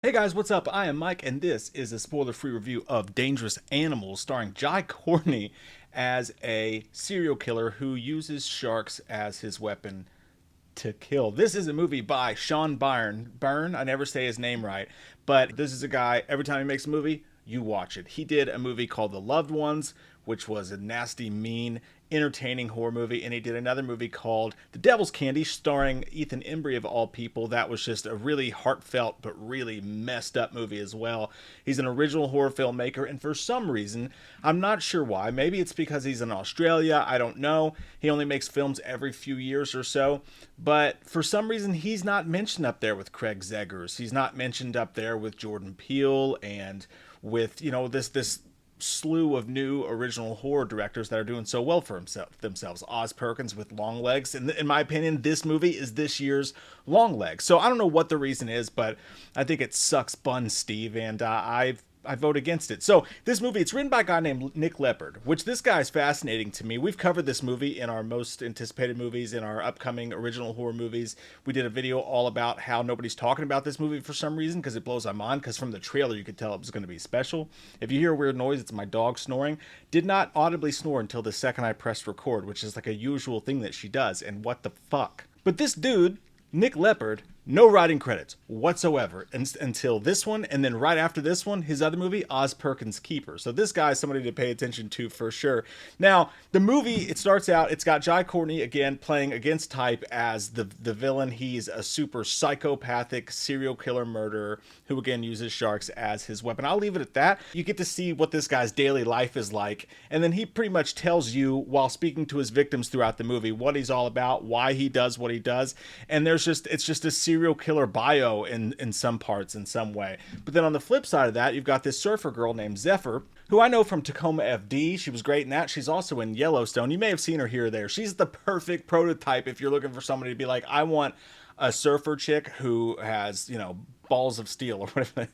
Hey guys, what's up? I am Mike, and this is a spoiler-free review of Dangerous Animals, starring Jai Courtney as a serial killer who uses sharks as his weapon to kill. This is a movie by Sean Byrne. I never say his name right, but this is a guy, every time he makes a movie, you watch it. He did a movie called The Loved Ones, which was a nasty, mean, entertaining horror movie, and he did another movie called The Devil's Candy, starring Ethan Embry of all people. That was just a really heartfelt but really messed up movie as well. He's an original horror filmmaker, and for some reason, I'm not sure why. Maybe it's because he's in Australia. I don't know. He only makes films every few years or so, but for some reason, he's not mentioned up there with Craig Zegers. He's not mentioned up there with Jordan Peele and with this slew of new original horror directors that are doing so well for themselves. Oz Perkins with Long Legs, and in my opinion, this movie is this year's Long Legs. So I don't know what the reason is, but I think it sucks bun, Steve, and I vote against it. So this movie, it's written by a guy named Nick Leopard, which this guy is fascinating to me. We've covered this movie in our most anticipated movies, in our upcoming original horror movies. We did a video all about how nobody's talking about this movie for some reason, because it blows my mind, because from the trailer you could tell it was going to be special. If you hear a weird noise, it's my dog snoring. Did not audibly snore until the second I pressed record, which is like a usual thing that she does, and what the fuck. But this dude, Nick Leopard, no writing credits whatsoever until this one, and then right after this one, his other movie, Oz Perkins' Keeper. So this guy is somebody to pay attention to for sure. Now, the movie, it starts out, it's got Jai Courtney, again, playing against type as the villain. He's a super psychopathic serial killer murderer who, again, uses sharks as his weapon. I'll leave it at that. You get to see what this guy's daily life is like, and then he pretty much tells you, while speaking to his victims throughout the movie, what he's all about, why he does what he does, and it's just a serial killer bio in some parts, in some way. But then on the flip side of that, you've got this surfer girl named Zephyr, who I know from Tacoma FD. She was great in that. She's also in Yellowstone. You may have seen her here or there. She's the perfect prototype if you're looking for somebody to be like, I want a surfer chick who has, balls of steel or whatever,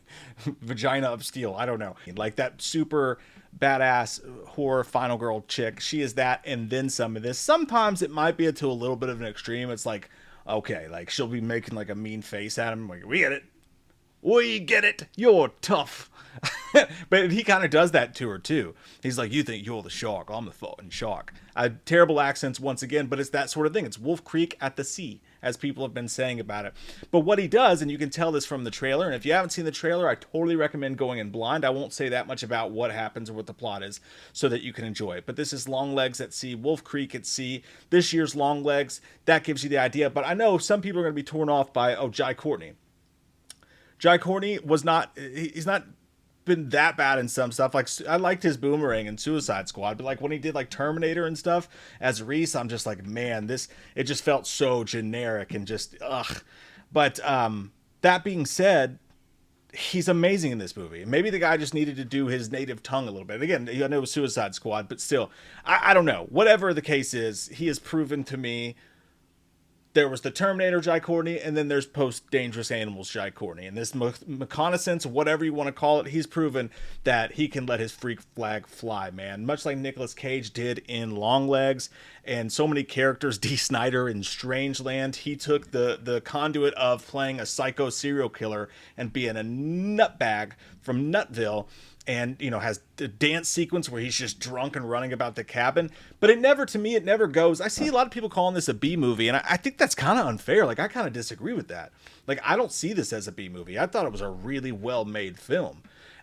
vagina of steel. I don't know. Like that super badass horror final girl chick. She is that, and then some of this. Sometimes it might be to a little bit of an extreme. It's like, okay, like she'll be making like a mean face at him, like, we get it. We get it. You're tough. But he kind of does that to her too. He's like, you think you're the shark. I'm the fucking shark. Terrible accents once again, but it's that sort of thing. It's Wolf Creek at the sea, as people have been saying about it. But what he does, and you can tell this from the trailer, and if you haven't seen the trailer, I totally recommend going in blind. I won't say that much about what happens or what the plot is so that you can enjoy it. But this is Long Legs at Sea, Wolf Creek at Sea. This year's Long Legs, that gives you the idea. But I know some people are going to be torn off by, Jai Courtney. Jai Courtney he's not been that bad in some stuff. Like, I liked his Boomerang and Suicide Squad, but like when he did like Terminator and stuff as Reese, I'm just like, man, it just felt so generic and just ugh. But that being said, he's amazing in this movie. Maybe the guy just needed to do his native tongue a little bit. Again, I know it was Suicide Squad, but still, I don't know. Whatever the case is, he has proven to me. There was the Terminator Jai Courtney, and then there's post Dangerous Animals Jai Courtney. And this reconnaissance, whatever you want to call it, he's proven that he can let his freak flag fly, man. Much like Nicolas Cage did in Long Legs, and so many characters, D. Snyder in Strangeland, he took the conduit of playing a psycho serial killer and being a nutbag from Nutville, and has the dance sequence where he's just drunk and running about the cabin. But to me, it never goes. I see a lot of people calling this a B movie, and I think that's kind of unfair. Like, I kind of disagree with that. Like, I don't see this as a B movie. I thought it was a really well-made film.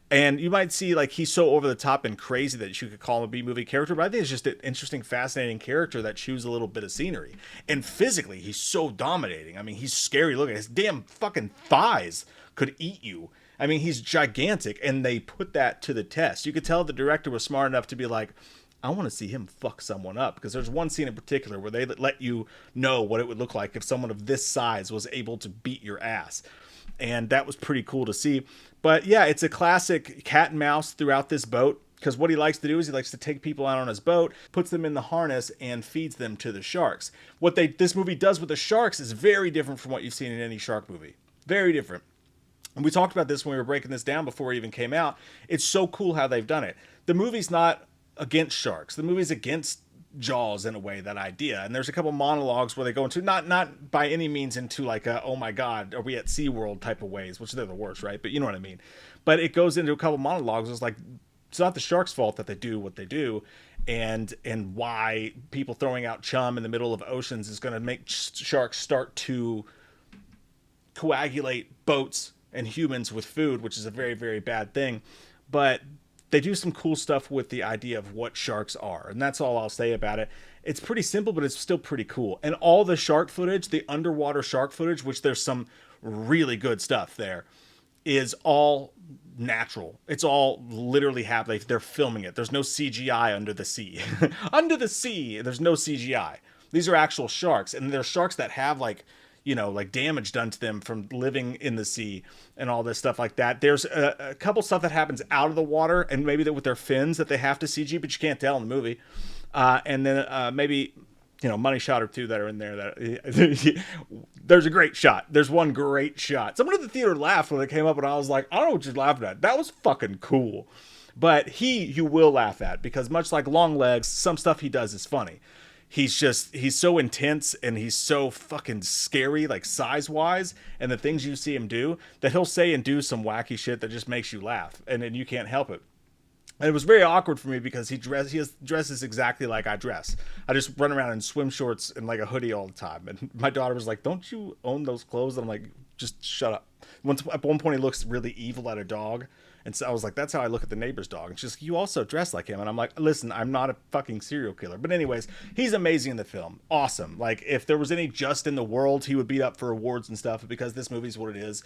And you might see, like, he's so over the top and crazy that you could call him a B movie character, but I think it's just an interesting, fascinating character that chews a little bit of scenery. And physically, he's so dominating. I mean, he's scary looking. His damn fucking thighs could eat you. I mean, he's gigantic, and they put that to the test. You could tell the director was smart enough to be like, I want to see him fuck someone up, because there's one scene in particular where they let you know what it would look like if someone of this size was able to beat your ass. And that was pretty cool to see. But yeah, it's a classic cat and mouse throughout this boat, because what he likes to do is he likes to take people out on his boat, puts them in the harness, and feeds them to the sharks. What this movie does with the sharks is very different from what you've seen in any shark movie. Very different. And we talked about this when we were breaking this down before it even came out. It's so cool how they've done it. The movie's not against sharks. The movie's against Jaws in a way, that idea. And there's a couple monologues where they go into, not by any means into like a, oh my god, are we at SeaWorld type of ways, which they're the worst, right? But you know what I mean. But it goes into a couple monologues. It's like, it's not the shark's fault that they do what they do, and why people throwing out chum in the middle of oceans is going to make sharks start to coagulate boats and humans with food, which is a very, very bad thing. But they do some cool stuff with the idea of what sharks are. And that's all I'll say about it. It's pretty simple, but it's still pretty cool. And all the shark footage, the underwater shark footage, which there's some really good stuff there, is all natural. It's all literally happening. They're filming it. There's no CGI under the sea. Under the sea, there's no CGI. These are actual sharks, and they're sharks that have like, like damage done to them from living in the sea and all this stuff like that. There's a couple stuff that happens out of the water, and maybe that with their fins that they have to CG, but you can't tell in the movie. And then maybe money shot or two that are in there. That there's a great shot. There's one great shot. Someone in the theater laughed when it came up, and I was like, I don't know what you're laughing at. That was fucking cool. But you will laugh at, because much like Longlegs, some stuff he does is funny. He's so intense, and he's so fucking scary, like size wise, and the things you see him do, that he'll say and do some wacky shit that just makes you laugh, and then you can't help it. And it was very awkward for me because he dresses exactly like I dress. I just run around in swim shorts and like a hoodie all the time. And my daughter was like, "Don't you own those clothes?" And I'm like, "Just shut up." At one point, he looks really evil at a dog. And so I was like, that's how I look at the neighbor's dog. And she's like, you also dress like him. And I'm like, listen, I'm not a fucking serial killer. But anyways, he's amazing in the film. Awesome. Like, if there was any just in the world, he would beat up for awards and stuff. But because this movie's what it is,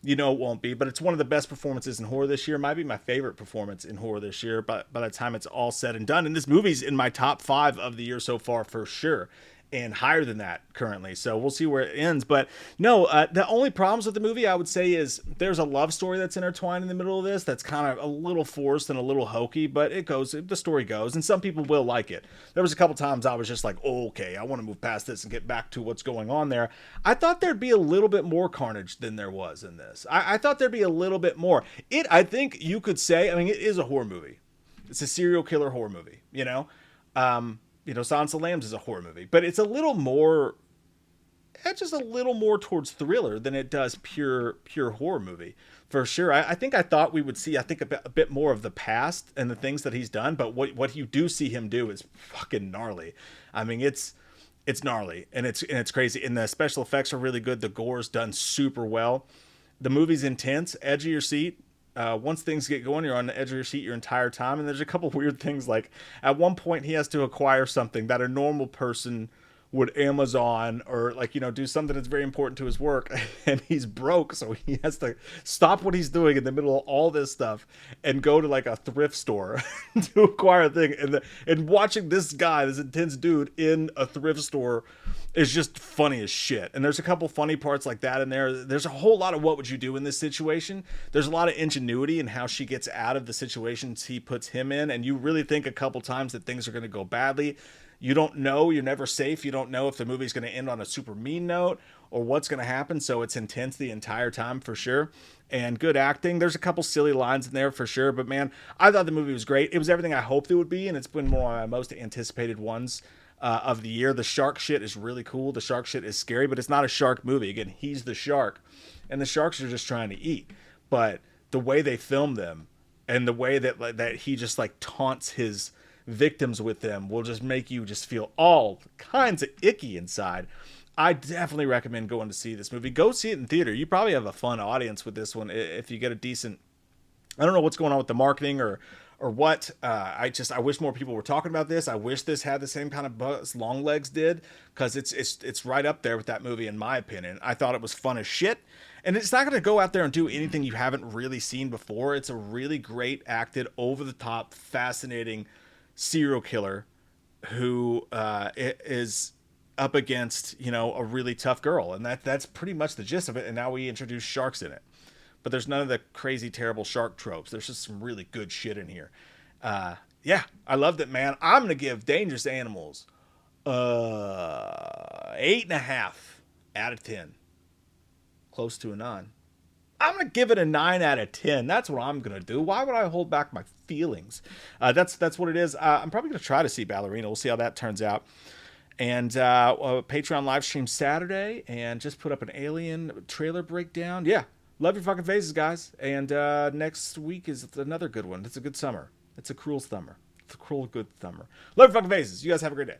it won't be. But it's one of the best performances in horror this year. Might be my favorite performance in horror this year. But by the time it's all said and done, and this movie's in my top 5 of the year so far for sure, and higher than that currently. So we'll see where it ends. But no, the only problems with the movie, I would say, is there's a love story that's intertwined in the middle of this that's kind of a little forced and a little hokey, but the story goes, and some people will like it. There was a couple times I was just like, oh, okay, I want to move past this and get back to what's going on there. I thought there'd be a little bit more carnage than there was in this. I thought there'd be a little bit more. I think you could say, I mean, it is a horror movie. It's a serial killer horror movie, Silence of the Lambs is a horror movie, but it's a little more, it's just a little more towards thriller than it does pure horror movie, for sure. I think I thought we would see, a bit more of the past and the things that he's done, but what you do see him do is fucking gnarly. I mean, it's gnarly, and it's crazy, and the special effects are really good. The gore's done super well. The movie's intense, edge of your seat. Once things get going, you're on the edge of your seat your entire time. And there's a couple weird things, like at one point he has to acquire something that a normal person would Amazon, or do something that's very important to his work, and he's broke, so he has to stop what he's doing in the middle of all this stuff and go to like a thrift store to acquire a thing. And watching this guy, this intense dude in a thrift store, is just funny as shit. And there's a couple funny parts like that in there. There's a whole lot of what would you do in this situation. There's a lot of ingenuity in how she gets out of the situations he puts him in, and you really think a couple times that things are going to go badly. You don't know. You're never safe. You don't know if the movie's going to end on a super mean note or what's going to happen. So it's intense the entire time, for sure. And good acting. There's a couple silly lines in there, for sure. But man, I thought the movie was great. It was everything I hoped it would be. And it's been one of my most anticipated ones of the year. The shark shit is really cool. The shark shit is scary, but it's not a shark movie. Again, he's the shark, and the sharks are just trying to eat. But the way they film them, and the way that he just like taunts his victims with them, will just make you just feel all kinds of icky inside. I definitely recommend going to see this movie. Go see it in theater. You probably have a fun audience with this one if you get a decent, I don't know what's going on with the marketing or what. I wish more people were talking about this. I wish this had the same kind of buzz Longlegs did, because it's right up there with that movie in my opinion. I thought it was fun as shit. And it's not going to go out there and do anything you haven't really seen before. It's a really great acted, over the top, fascinating serial killer who is up against a really tough girl, and that's pretty much the gist of it. And now we introduce sharks in it, but there's none of the crazy terrible shark tropes. There's just some really good shit in here. Yeah, I loved it, man. I'm gonna give Dangerous Animals 8.5 out of 10, close to a 9. I'm gonna give it a 9 out of 10. That's what I'm gonna do. Why would I hold back my feelings? That's what it is. I'm probably gonna try to see Ballerina. We'll see how that turns out. And Patreon live stream Saturday, and just put up an Alien trailer breakdown. Yeah, love your fucking faces, guys. And next week is another good one. It's a good summer. It's a cruel summer. It's a cruel good summer. Love your fucking faces. You guys have a great day.